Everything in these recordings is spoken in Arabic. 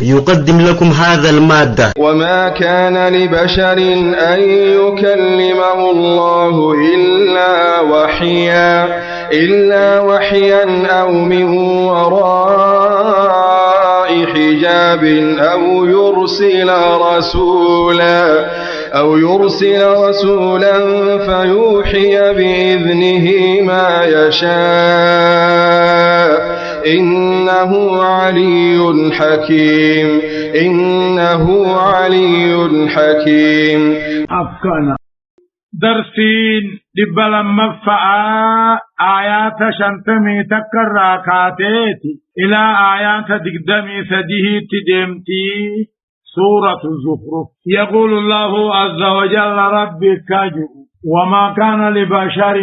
يقدم لكم هذا المادة. وما كان لبشر أن يكلمه الله إلا وحيا أو من وراء حجاب أو يرسل رسولا فيوحي بإذنه ما يشاء إنه علي حكيم. أفكنا درسين دبلا مفعا آيات شنتمي تكرر كاتيتي إلى آيات دقدمي سديه تدمتي سورة الزخرف. يقول الله عز وجل ربي كاجو وما كان لبشر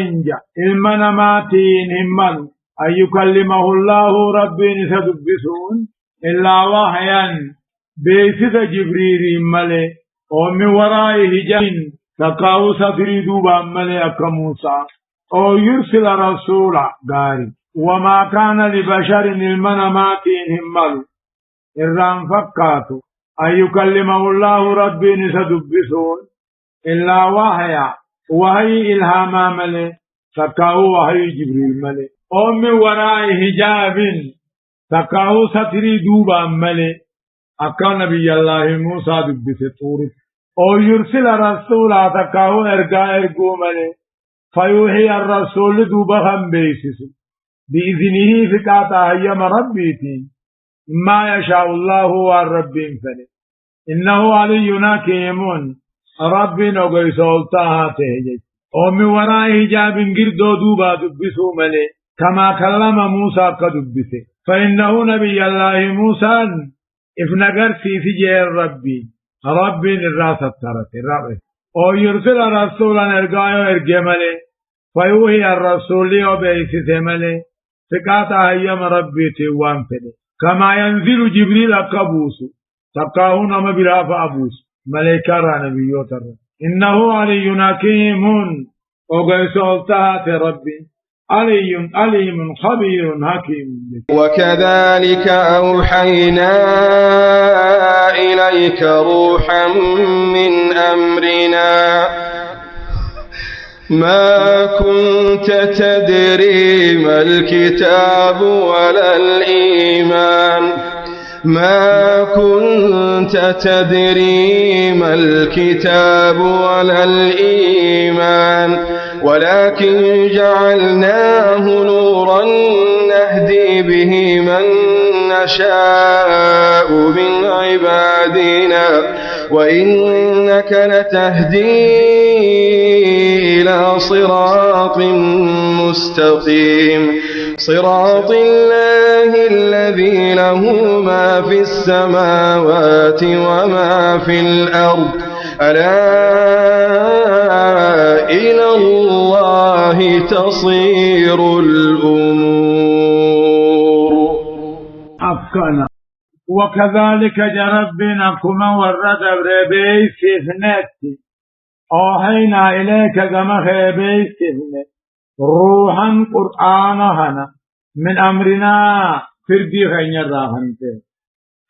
المنماتين همن أن يكلمه الله ربي نسدبسون إلا وحيا بيسد جبريل ملي ومن وراء حجاب تقاو سفري دوبا ملي أكموسا أو يرسل رسولا غاري. وما كان لبشر المنماتين همن إرام فكاتو أن يكلمه الله ربي نسدبسون إلا وحي إلهام ملي تقاو وحي جبريل ملي ومن وراء حجاب تقاو سفري دوبا ملي أكا نبي الله موسى دبس طوري أو يرسل رسولا تقاو إرقو ملي فيوحي الرسول دوبهم بيسس بإذنه فكاتا هيام ربيتي ما يشاء الله والرب فلي إنه علينا كيمون ربي نوغي سولتها تهجج ومن وراء حجاب قردو دوبا دبسو ملي كما كلم موسى كدبسه فإنه نبي الله موسى إفنقر في جير ربي الراس الترت الرب أو يرسل رسولا إرقايو ملي فيوحي الرسول وبيسس ملي فكاتا هيام ربي تيوان فلي كما ينزل جبريل كبوس تقاهون ما براف أبوس ملائكة نبيوت إنه علي حكيم وقيس ألتهات ربي عليم خبير حكيم. وكذلك أوحينا إليك روحا من أمرنا ما كنت تدري ما الكتاب ولا الإيمان ولكن جعلناه نورا نهدي به من نشاء من عبادنا وإنك لتهدي إلى صراط مستقيم صراط الله الذي له ما في السماوات وما في الأرض ألا إلى الله تصير الأمور. أفكنا وكذلك جربنا كما ورد بربي سفنتي أوحينا إليك كما خيبي سفنت روحا قرآنهنا من أمرنا فردي خين الراحنته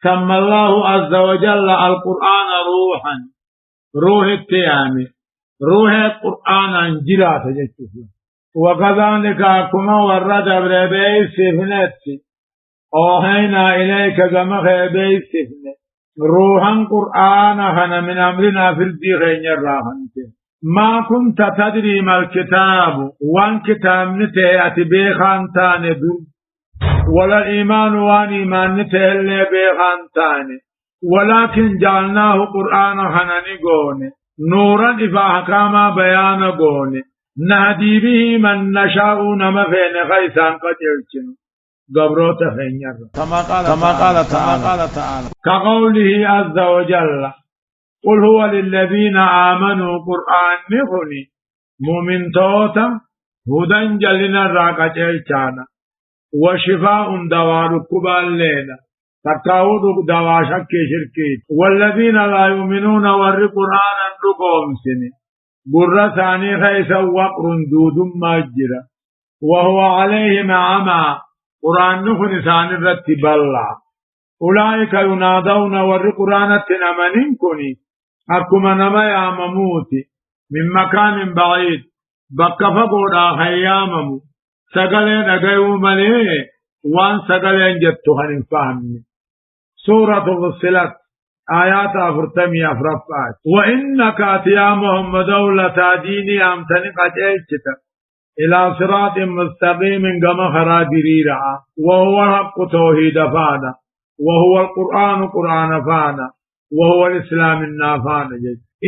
سمى الله عز وجل القرآن روحا روح التيامي روح القرآن انجلات جسده. وكذلك كما ورد بربي سفنتي أوحينا إليك كما خيبي سفنت روحا قرآنهنا من أمرنا فردي خين الراحنته ما كنت تدري ما الكتاب وان كتاب نتهي بيخان تاني دو ولا الإيمان وان إيمان نتهي اللي بيخان تاني ولكن جعلناه قرآن حناني قوني نورا إفا حكاما بيان قوني نهدي به من نشاء نمفين خيسان قتلتن قبروت خينير كما قال تعالى كقوله عز وجل قل هو للذين آمنوا قرآن نخني مؤمن توتا هدى جلنا راقة الچانا وشفاء دوار كبال لنا تقاود دوا شك شركيت والذين لا يؤمنون ور قرآن رقوم سني برثاني خيس وقر دود ماجرة وهو عليهم عمى قرآن نخني ثاني رتب الله أولئك ينادون ور قرآنة نمنين كوني أكما نما يا مموتي من مكان بعيد بكفقوا خيامم سقلين أقيو مليه وان سقلين جدتها فهمني سورة فصلت آيات أفرتمي أفرفات وإنك يا محمد لتهديني أمتني قد أجتك إلى صراط مستقيم كما خرادريرا وهو الحق توحيد فانا وهو القرآن قرآن فانا وهو الإسلام النافانا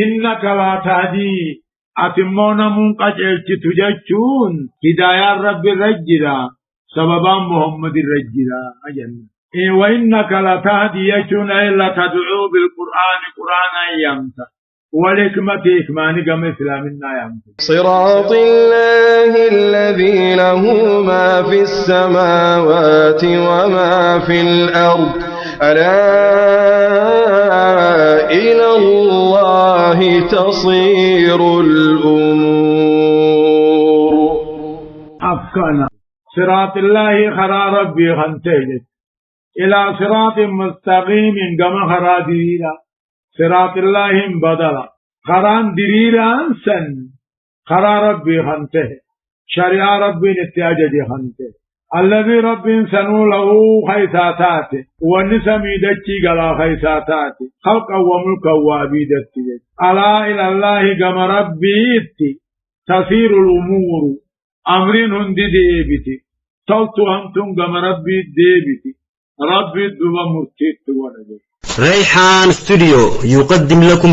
إنك لا تهدي أتمون من قد أجت جتون هدايا رب الرجلا سببا محمد الرجلا أجل وإنك لتهدي يجون إلا تدعو بالقرآن قرآنا يمتا والحكمة إكمانك مثل منا يمتا صراط الله الذي له ما في السماوات وما في الأرض ألا إلى الله تصير الأمور أفكنا صراط الله خرى ربي خنتيجت إلى صراط مستقيم كما خرى ديرا صراط الله بدلا خران ديرا سن خرى ربي خنته شريعة ربي نتاجد خنته الذي ربي سنو له خيساتاته ونسمي دجي قلا خيساتاته خلقا وملكا وعبيدته ألا إلى الله كما ربي تسير الأمور أمرين هندي ديبتي صوتو أنتم كما ربي ديبتي ربي الدوام مرتيت ونجد ريحان ستوديو يقدم لكم